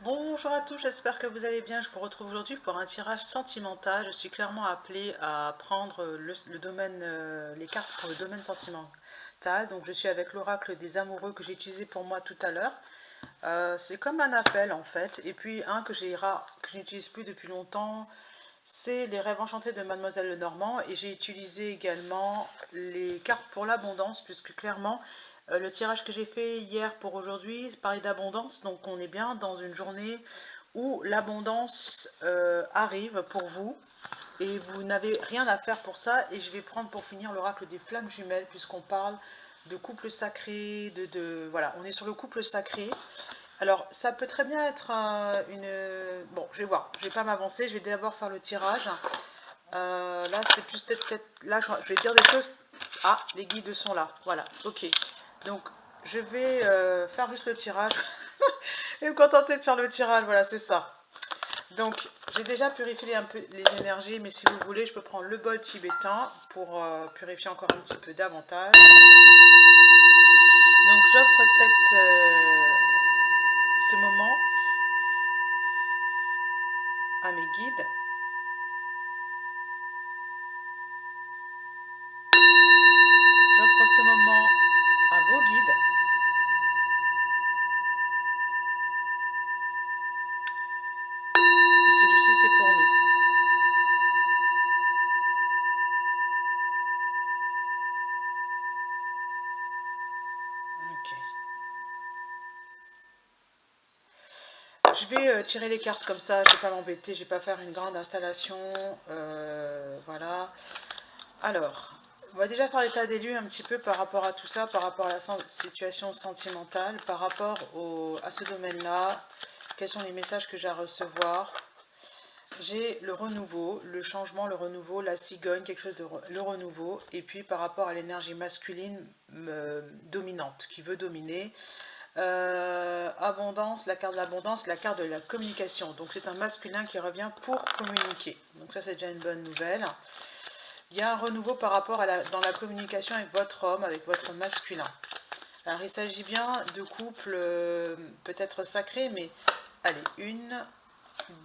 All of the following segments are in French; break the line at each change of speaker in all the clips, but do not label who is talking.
Bonjour à tous, j'espère que vous allez bien. Je vous retrouve aujourd'hui pour un tirage sentimental. Je suis clairement appelée à prendre le domaine, les cartes pour le domaine sentimental. Donc je suis avec l'oracle des amoureux que j'ai utilisé pour moi tout à l'heure. C'est comme un appel en fait. Et puis un que je n'utilise plus depuis longtemps, c'est les rêves enchantés de Mademoiselle Lenormand. Et j'ai utilisé également les cartes pour l'abondance, puisque clairement le tirage que j'ai fait hier pour aujourd'hui parlait d'abondance. Donc on est bien dans une journée où l'abondance arrive pour vous et vous n'avez rien à faire pour ça. Et je vais prendre pour finir l'oracle des flammes jumelles, puisqu'on parle de couple sacré, voilà, on est sur le couple sacré. Alors, ça peut très bien être une... Bon, je vais voir, je vais pas m'avancer, je vais d'abord faire le tirage. Là, c'est plus peut-être... Là, je vais dire des choses... Ah, les guides sont là, voilà, ok. Donc, je vais faire juste le tirage. Et me contenter de faire le tirage, voilà, c'est ça. Donc, j'ai déjà purifié un peu les énergies, mais si vous voulez, je peux prendre le bol tibétain pour purifier encore un petit peu davantage. Donc, j'offre ce moment à mes guides. J'offre ce moment à vos guides. Et celui-ci, c'est pour nous. Ok. Je vais tirer les cartes comme ça, je ne vais pas m'embêter, je ne vais pas faire une grande installation. Voilà. Alors, on va déjà faire l'état des lieux un petit peu par rapport à tout ça, par rapport à la situation sentimentale, par rapport à ce domaine-là. Quels sont les messages que j'ai à recevoir? J'ai le renouveau, le changement, le renouveau, la cigogne, quelque chose de le renouveau. Et puis par rapport à l'énergie masculine dominante, qui veut dominer. Abondance, la carte de l'abondance, la carte de la communication. Donc c'est un masculin qui revient pour communiquer. Donc ça c'est déjà une bonne nouvelle. Il y a un renouveau par rapport dans la communication avec votre homme, avec votre masculin. Alors il s'agit bien de couples peut-être sacrés, mais allez, 1,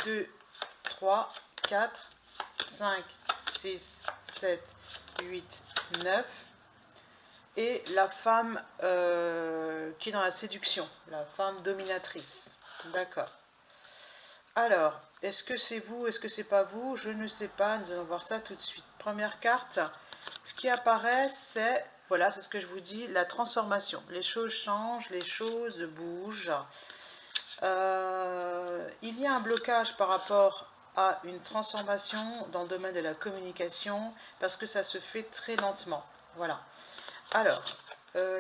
2, 3, 4, 5, 6, 7, 8, 9. Et la femme qui est dans la séduction, la femme dominatrice. D'accord. Alors, est-ce que c'est vous, est-ce que c'est pas vous? Je ne sais pas, nous allons voir ça tout de suite. Première carte, ce qui apparaît, c'est, voilà, c'est ce que je vous dis, la transformation. Les choses changent, les choses bougent. Il y a un blocage par rapport à une transformation dans le domaine de la communication, parce que ça se fait très lentement. Voilà. Alors,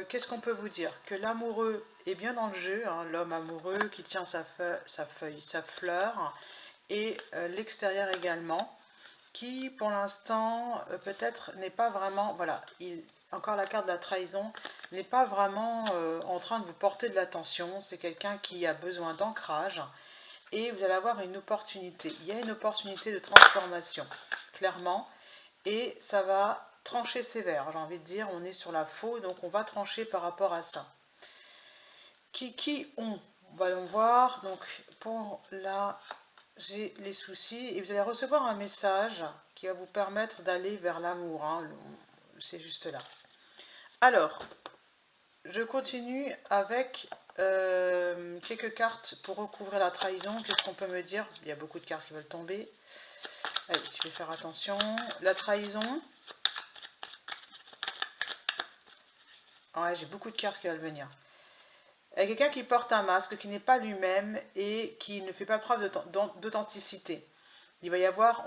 qu'est-ce qu'on peut vous dire? Que l'amoureux est bien dans le jeu, hein, l'homme amoureux qui tient sa fleur, et l'extérieur également, qui pour l'instant peut-être n'est pas vraiment, voilà, encore la carte de la trahison, n'est pas vraiment en train de vous porter de l'attention. C'est quelqu'un qui a besoin d'ancrage, et vous allez avoir une opportunité. Il y a une opportunité de transformation, clairement, et ça va trancher sévère, j'ai envie de dire. On est sur la faux, donc on va trancher par rapport à ça. On va le voir. Donc pour là, j'ai les soucis, et vous allez recevoir un message qui va vous permettre d'aller vers l'amour, hein. C'est juste là. Alors, je continue avec quelques cartes pour recouvrir la trahison. Qu'est-ce qu'on peut me dire? Il y a beaucoup de cartes qui veulent tomber. Allez, je vais faire attention. La trahison. Ouais, j'ai beaucoup de cartes qui veulent venir. Il y a quelqu'un qui porte un masque, qui n'est pas lui-même et qui ne fait pas preuve d'authenticité. Il va y avoir,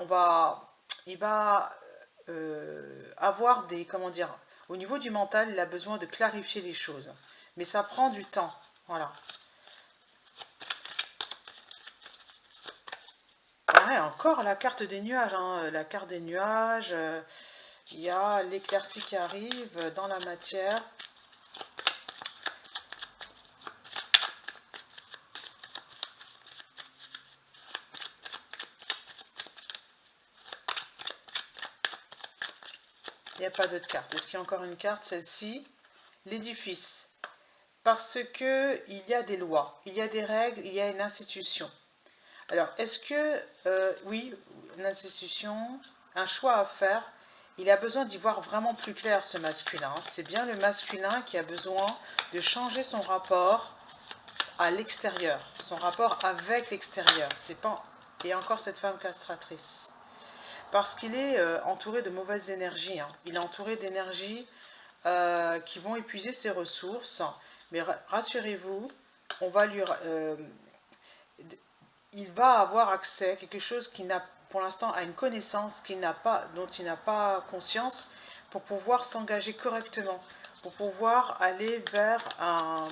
il va avoir des, comment dire, au niveau du mental, il a besoin de clarifier les choses. Mais ça prend du temps, voilà. Ouais, encore la carte des nuages, hein, la carte des nuages, il y a l'éclaircie qui arrive dans la matière. Il n'y a pas d'autre carte. Est-ce qu'il y a encore une carte? Celle-ci, l'édifice. Parce que il y a des lois, il y a des règles, il y a une institution. Alors, est-ce que, oui, une institution, un choix à faire, il a besoin d'y voir vraiment plus clair, ce masculin. C'est bien le masculin qui a besoin de changer son rapport à l'extérieur, son rapport avec l'extérieur. C'est pas... Et encore cette femme castratrice. Parce qu'il est entouré de mauvaises énergies. Hein. Il est entouré d'énergies qui vont épuiser ses ressources. Mais rassurez-vous, on va lui... il va avoir accès à quelque chose qui n'a pour l'instant à une connaissance dont il n'a pas conscience pour pouvoir s'engager correctement, pour pouvoir aller vers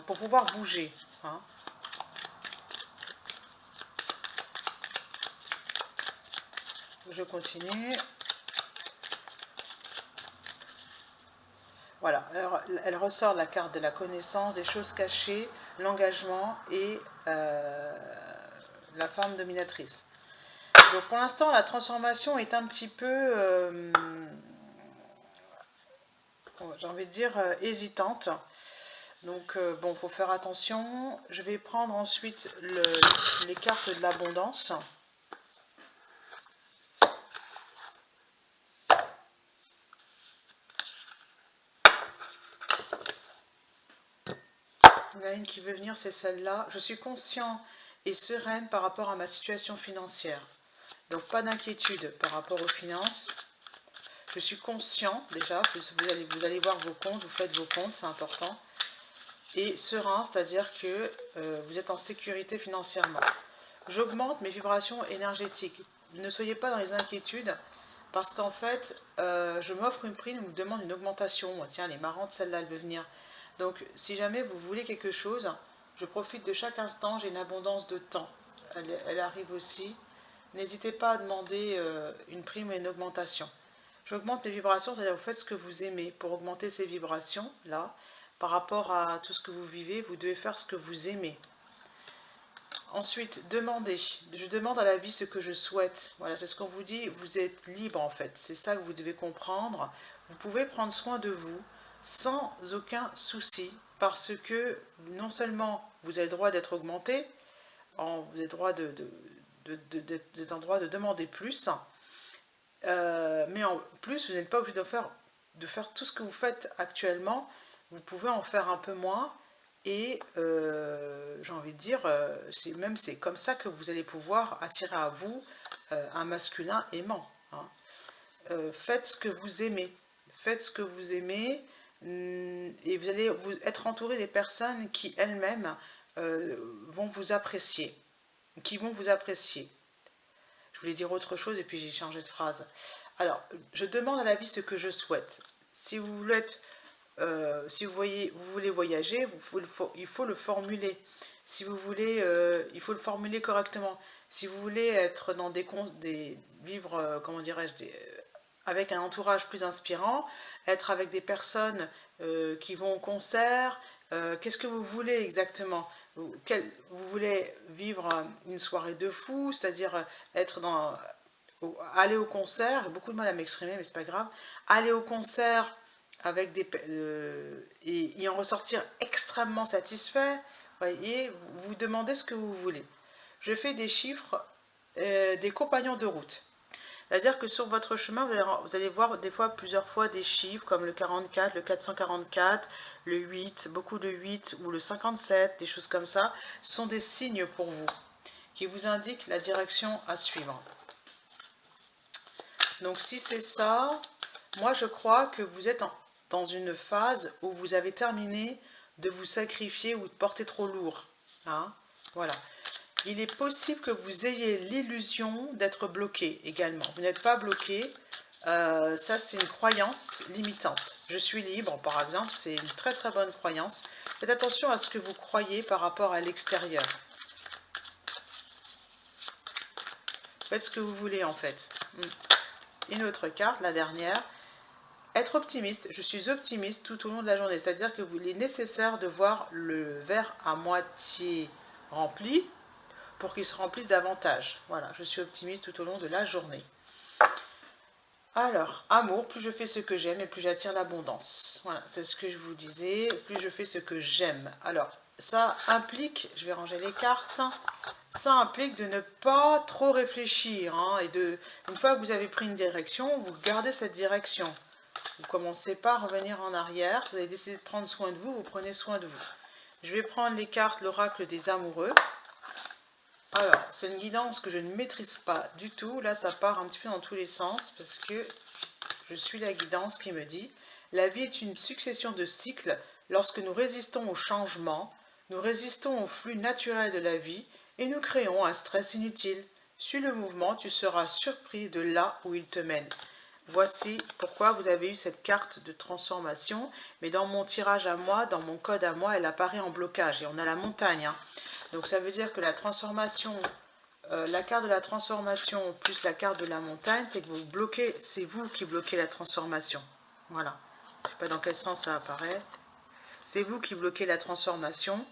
pour pouvoir bouger. Hein. Je continue. Voilà, alors, elle ressort la carte de la connaissance, des choses cachées, l'engagement et la femme dominatrice. Donc pour l'instant, la transformation est un petit peu, j'ai envie de dire, hésitante. Donc bon, il faut faire attention. Je vais prendre ensuite les cartes de l'abondance. Il y en a une qui veut venir, c'est celle-là. Je suis conscient et sereine par rapport à ma situation financière. Donc pas d'inquiétude par rapport aux finances. Je suis conscient déjà, vous allez voir vos comptes, vous faites vos comptes, c'est important. Et serein, c'est-à-dire que vous êtes en sécurité financièrement. J'augmente mes vibrations énergétiques. Ne soyez pas dans les inquiétudes, parce qu'en fait, je m'offre une prime, on me demande une augmentation. Tiens, elle est marrante, celle-là, elle veut venir. Donc, si jamais vous voulez quelque chose, je profite de chaque instant, j'ai une abondance de temps. Elle arrive aussi. N'hésitez pas à demander une prime et une augmentation. J'augmente mes vibrations, c'est-à-dire vous faites ce que vous aimez. Pour augmenter ces vibrations, là, par rapport à tout ce que vous vivez, vous devez faire ce que vous aimez. Ensuite, demandez. Je demande à la vie ce que je souhaite. Voilà, c'est ce qu'on vous dit, vous êtes libre en fait. C'est ça que vous devez comprendre. Vous pouvez prendre soin de vous sans aucun souci, parce que non seulement vous avez le droit d'être augmenté, vous avez le droit d'être en droit de demander plus, mais en plus, vous n'êtes pas obligé de faire tout ce que vous faites actuellement. Vous pouvez en faire un peu moins. Et j'ai envie de dire, c'est comme ça que vous allez pouvoir attirer à vous un masculin aimant. Hein. Faites ce que vous aimez. Faites ce que vous aimez. Et vous allez être entouré des personnes qui elles-mêmes vont vous apprécier. Qui vont vous apprécier. Je voulais dire autre chose et puis j'ai changé de phrase. Alors, je demande à la vie ce que je souhaite. Si vous voulez si vous voulez voyager, il faut le formuler. Si vous voulez, il faut le formuler correctement. Si vous voulez être dans vivre, comment dirais-je, avec un entourage plus inspirant, être avec des personnes qui vont au concert, qu'est-ce que vous voulez exactement? Vous voulez vivre une soirée de fou, c'est-à-dire aller au concert, j'ai beaucoup de mal à m'exprimer, mais c'est pas grave, aller au concert avec et y en ressortir extrêmement satisfait, voyez, vous vous demandez ce que vous voulez. Je fais des chiffres des compagnons de route. C'est-à-dire que sur votre chemin, vous allez voir des fois, plusieurs fois des chiffres comme le 44, le 444, le 8, beaucoup de 8 ou le 57, des choses comme ça. Ce sont des signes pour vous qui vous indiquent la direction à suivre. Donc si c'est ça, moi je crois que vous êtes dans une phase où vous avez terminé de vous sacrifier ou de porter trop lourd. Hein, voilà. Il est possible que vous ayez l'illusion d'être bloqué également. Vous n'êtes pas bloqué. Ça, c'est une croyance limitante. Je suis libre, par exemple, c'est une très très bonne croyance. Faites attention à ce que vous croyez par rapport à l'extérieur. Faites ce que vous voulez, en fait. Une autre carte, la dernière. Être optimiste. Je suis optimiste tout au long de la journée. C'est-à-dire que il est nécessaire de voir le verre à moitié rempli pour qu'il se remplisse davantage. Voilà, je suis optimiste tout au long de la journée. Alors, amour, plus je fais ce que j'aime et plus j'attire l'abondance. Voilà, c'est ce que je vous disais, plus je fais ce que j'aime. Alors, ça implique, je vais ranger les cartes, ça implique de ne pas trop réfléchir. Hein, une fois que vous avez pris une direction, vous gardez cette direction. Vous ne commencez pas à revenir en arrière. Vous avez décidé de prendre soin de vous, vous prenez soin de vous. Je vais prendre les cartes, l'oracle des amoureux. Alors, c'est une guidance que je ne maîtrise pas du tout. Là, ça part un petit peu dans tous les sens parce que je suis la guidance qui me dit « La vie est une succession de cycles. Lorsque nous résistons au changement, nous résistons au flux naturel de la vie et nous créons un stress inutile. Suis le mouvement, tu seras surpris de là où il te mène. » Voici pourquoi vous avez eu cette carte de transformation. Mais dans mon tirage à moi, dans mon code à moi, elle apparaît en blocage. Et on a la montagne. Hein. Donc ça veut dire que la transformation, la carte de la transformation plus la carte de la montagne, c'est que vous bloquez, c'est vous qui bloquez la transformation. Voilà. Je ne sais pas dans quel sens ça apparaît. C'est vous qui bloquez la transformation.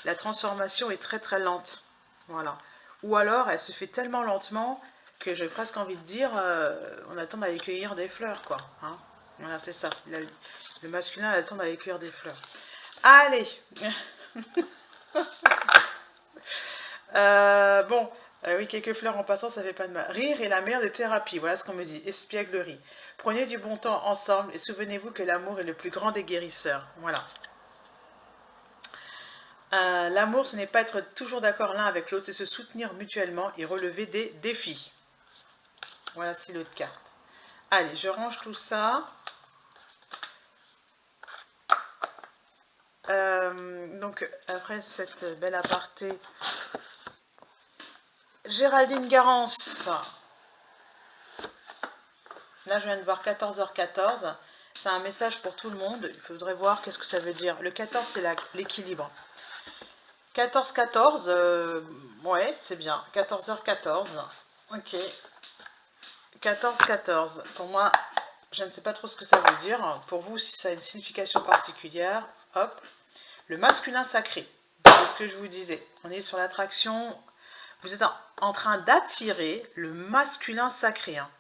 La transformation est très très lente. Voilà. Ou alors elle se fait tellement lentement que j'ai presque envie de dire, on attend d'aller cueillir des fleurs, quoi. Hein, voilà, c'est ça. Le masculin attend d'aller cueillir des fleurs. Allez. Bon, oui, quelques fleurs en passant, ça fait pas de mal. Rire est la meilleure des thérapies, voilà ce qu'on me dit. Espièglerie. Prenez du bon temps ensemble et souvenez-vous que l'amour est le plus grand des guérisseurs. Voilà. L'amour, ce n'est pas être toujours d'accord l'un avec l'autre, c'est se soutenir mutuellement et relever des défis. Voilà, c'est l'autre carte. Allez, je range tout ça. Donc, après cette belle aparté, Géraldine Garance. Là, je viens de voir 14h14. C'est un message pour tout le monde. Il faudrait voir qu'est-ce que ça veut dire. Le 14, c'est l'équilibre. 14-14, ouais, c'est bien. 14h14. Ok. 14-14. Pour moi, je ne sais pas trop ce que ça veut dire. Pour vous, si ça a une signification particulière, hop. Le masculin sacré. C'est ce que je vous disais. On est sur l'attraction. Vous êtes en train d'attirer le masculin sacré. Hein.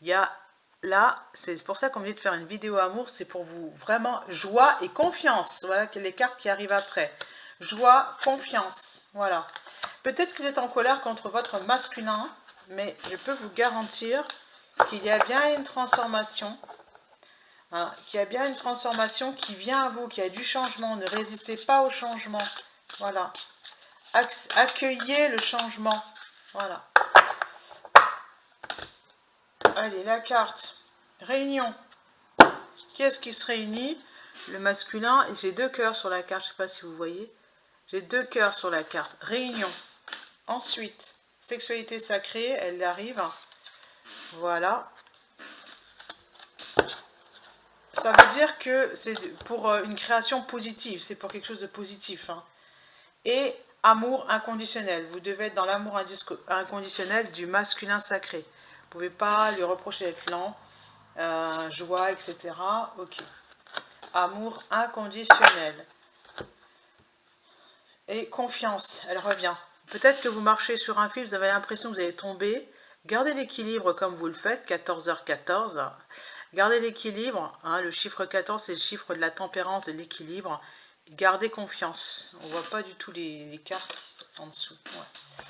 Il y a là, c'est pour ça qu'on vient de faire une vidéo amour. C'est pour vous vraiment joie et confiance. Voilà les cartes qui arrivent après. Joie, confiance. Voilà. Peut-être que vous êtes en colère contre votre masculin. Mais je peux vous garantir qu'il y a bien une transformation. Hein, qu'il y a bien une transformation qui vient à vous, qu'il y a du changement. Ne résistez pas au changement. Voilà. Accueillez le changement. Voilà. Allez, la carte. Réunion. Qui est-ce qui se réunit? Le masculin. Et j'ai deux cœurs sur la carte. Je ne sais pas si vous voyez. J'ai deux cœurs sur la carte. Réunion. Ensuite, sexualité sacrée. Elle arrive. Voilà. Ça veut dire que c'est pour une création positive. C'est pour quelque chose de positif. Hein. Et amour inconditionnel. Vous devez être dans l'amour inconditionnel du masculin sacré. Vous ne pouvez pas lui reprocher d'être lent, joie, etc. Ok. Amour inconditionnel. Et confiance, elle revient. Peut-être que vous marchez sur un fil, vous avez l'impression que vous allez tomber. Gardez l'équilibre comme vous le faites, 14h14. Gardez l'équilibre. Hein, le chiffre 14, c'est le chiffre de la tempérance, de l'équilibre. Gardez confiance. On ne voit pas du tout les cartes en dessous. Ouais.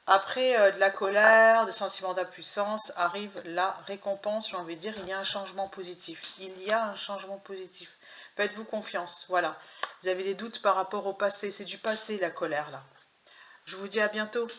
Après de la colère, des sentiments d'impuissance, arrive la récompense. J'ai envie de dire, il y a un changement positif. Il y a un changement positif. Faites-vous confiance. Voilà. Vous avez des doutes par rapport au passé. C'est du passé, la colère, là. Je vous dis à bientôt.